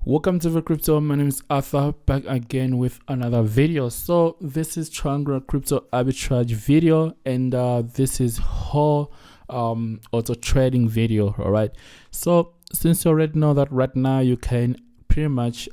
Welcome to the crypto. My name is Arthur, back again with another video. So this is Triangular Crypto Arbitrage video, and this is whole auto trading video. All right, so since you already know that right now you can pretty much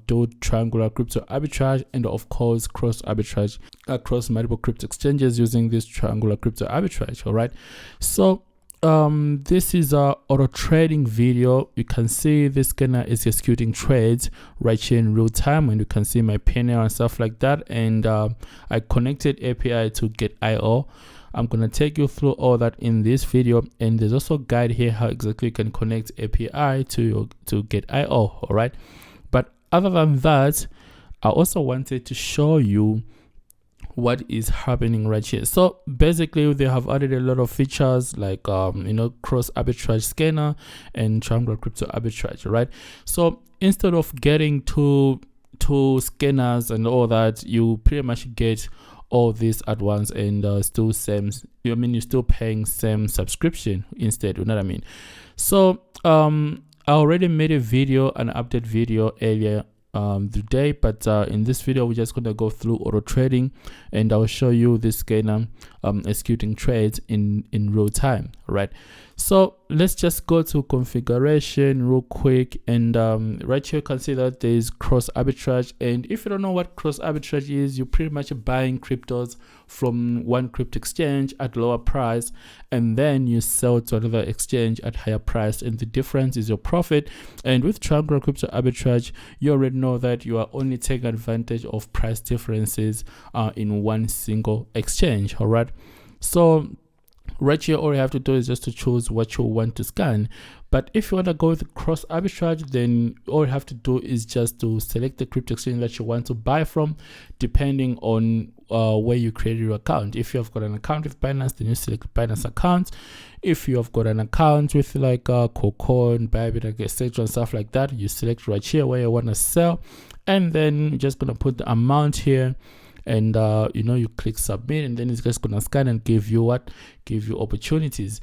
do triangular crypto arbitrage and of course cross arbitrage across multiple crypto exchanges using this triangular crypto arbitrage. All right, so this is a auto trading video. You can see this scanner is executing trades right here in real time, and you can see my P&L and stuff like that. And I connected API to Get.io. I'm gonna take you through all that in this video, and there's also a guide here how exactly you can connect API to Get.io. All right, but other than that, I also wanted to show you what is happening right here. So basically they have added a lot of features like cross arbitrage scanner and triangular crypto arbitrage, right? So instead of getting two scanners and all that, you pretty much get all this at once, and still same, you're still paying same subscription instead, you know what I mean? So I already made a video, an update video earlier today, but in this video we're just gonna go through auto trading, and I'll show you this scanner executing trades in real time. Right, so let's just go to configuration real quick, and right here you can see that there is cross arbitrage. And if you don't know what cross arbitrage is, you're pretty much buying cryptos from one crypto exchange at lower price, and then you sell to another exchange at higher price, and the difference is your profit. And with triangular crypto arbitrage, you already know that you are only taking advantage of price differences in one single exchange. All right, so right here all you have to do is just to choose what you want to scan. But if you want to go with cross arbitrage, then all you have to do is just to select the crypto exchange that you want to buy from, depending on where you created your account. If you have got an account with Binance, then you select Binance account. If you have got an account with like Cocoin, Bybit, etc. and stuff like that, you select right here where you want to sell, and then you're just gonna put the amount here, and you click submit, and then it's just gonna scan and give you opportunities.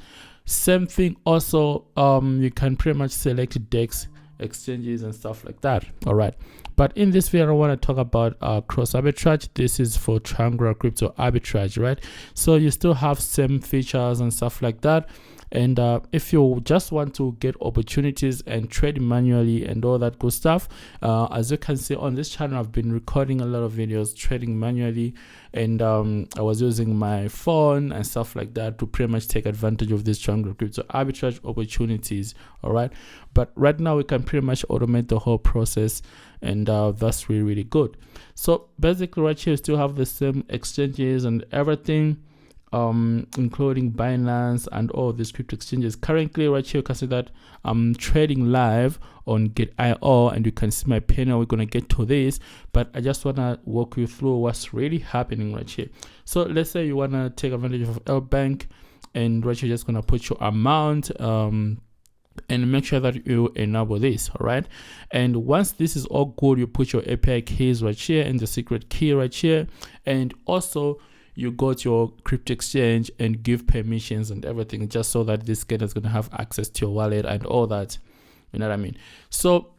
Same thing also, you can pretty much select DEX exchanges and stuff like that. All right, but in this video I want to talk about cross arbitrage. This is for triangular crypto arbitrage, right? So you still have same features and stuff like that. And if you just want to get opportunities and trade manually and all that good stuff, as you can see on this channel, I've been recording a lot of videos trading manually, and I was using my phone and stuff like that to pretty much take advantage of this triangular crypto arbitrage opportunities. All right, but right now we can pretty much automate the whole process, and that's really good. So basically right here you still have the same exchanges and everything, including Binance and all these crypto exchanges. Currently right here you can see that I'm trading live on Get.io, and you can see my panel. We're gonna get to this, but I just wanna walk you through what's really happening right here. So let's say you wanna take advantage of L Bank, and right here you're just gonna put your amount and make sure that you enable this. All right, and once this is all good, you put your API keys right here and the secret key right here, and also you go to your crypto exchange and give permissions and everything, just so that this scanner is going to have access to your wallet and all that, you know what I mean? So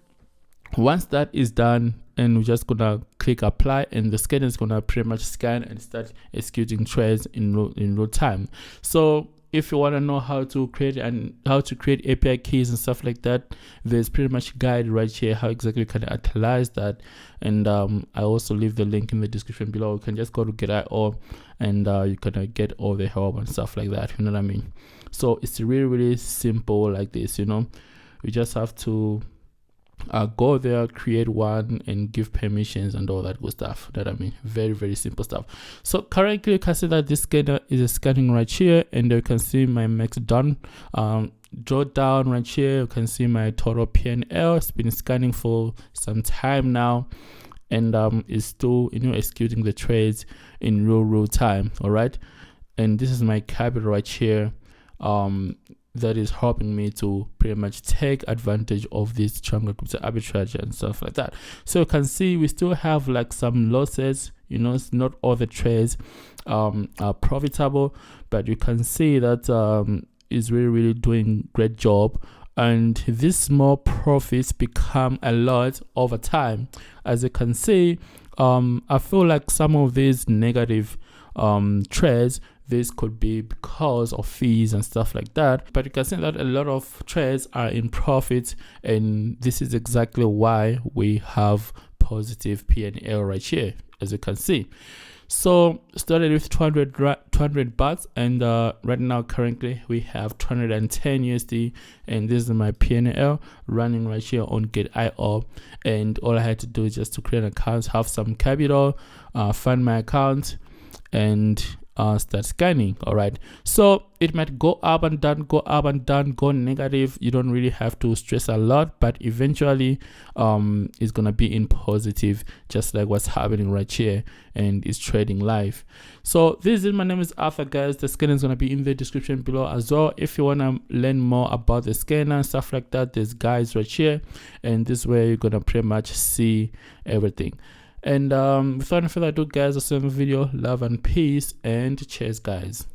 once that is done, and we're just gonna click apply, and the scanner is gonna pretty much scan and start executing trades in real time. So if you want to know how to create API keys and stuff like that, there's pretty much a guide right here how exactly you can utilize that. And I also leave the link in the description below. You can just go to Get.io, and you can get all the help and stuff like that, you know what I mean? So it's really simple like this. You just have to go there, create one, and give permissions and all that good stuff, that I mean, very simple stuff. So currently you can see that this scanner is scanning right here, and you can see my max done drawdown right here. You can see my total P&L. It's been scanning for some time now, and is still executing the trades in real time. All right, and this is my capital right here, that is helping me to pretty much take advantage of this triangular crypto arbitrage and stuff like that. So you can see we still have like some losses. It's not all the trades are profitable, but you can see that is really doing great job and these small profits become a lot over time. As you can see, I feel like some of these negative trades, this could be because of fees and stuff like that, but you can see that a lot of trades are in profit, and this is exactly why we have positive P&L right here, as you can see. So started with 200 bucks, and right now currently we have 210 USD, and this is my P&L running right here on Get.io. And all I had to do is just to create an account, have some capital, find my account, and start scanning. All right, so it might go up and down, go up and down, go negative. You don't really have to stress a lot, but eventually it's gonna be in positive, just like what's happening right here, and it's trading live. So my name is Arthur, guys. The scanner is gonna be in the description below as well. If you wanna learn more about the scanner and stuff like that, there's guides right here, and this way you're gonna pretty much see everything. And without any further ado, guys, I'll see you in the video. Love and peace, and cheers, guys.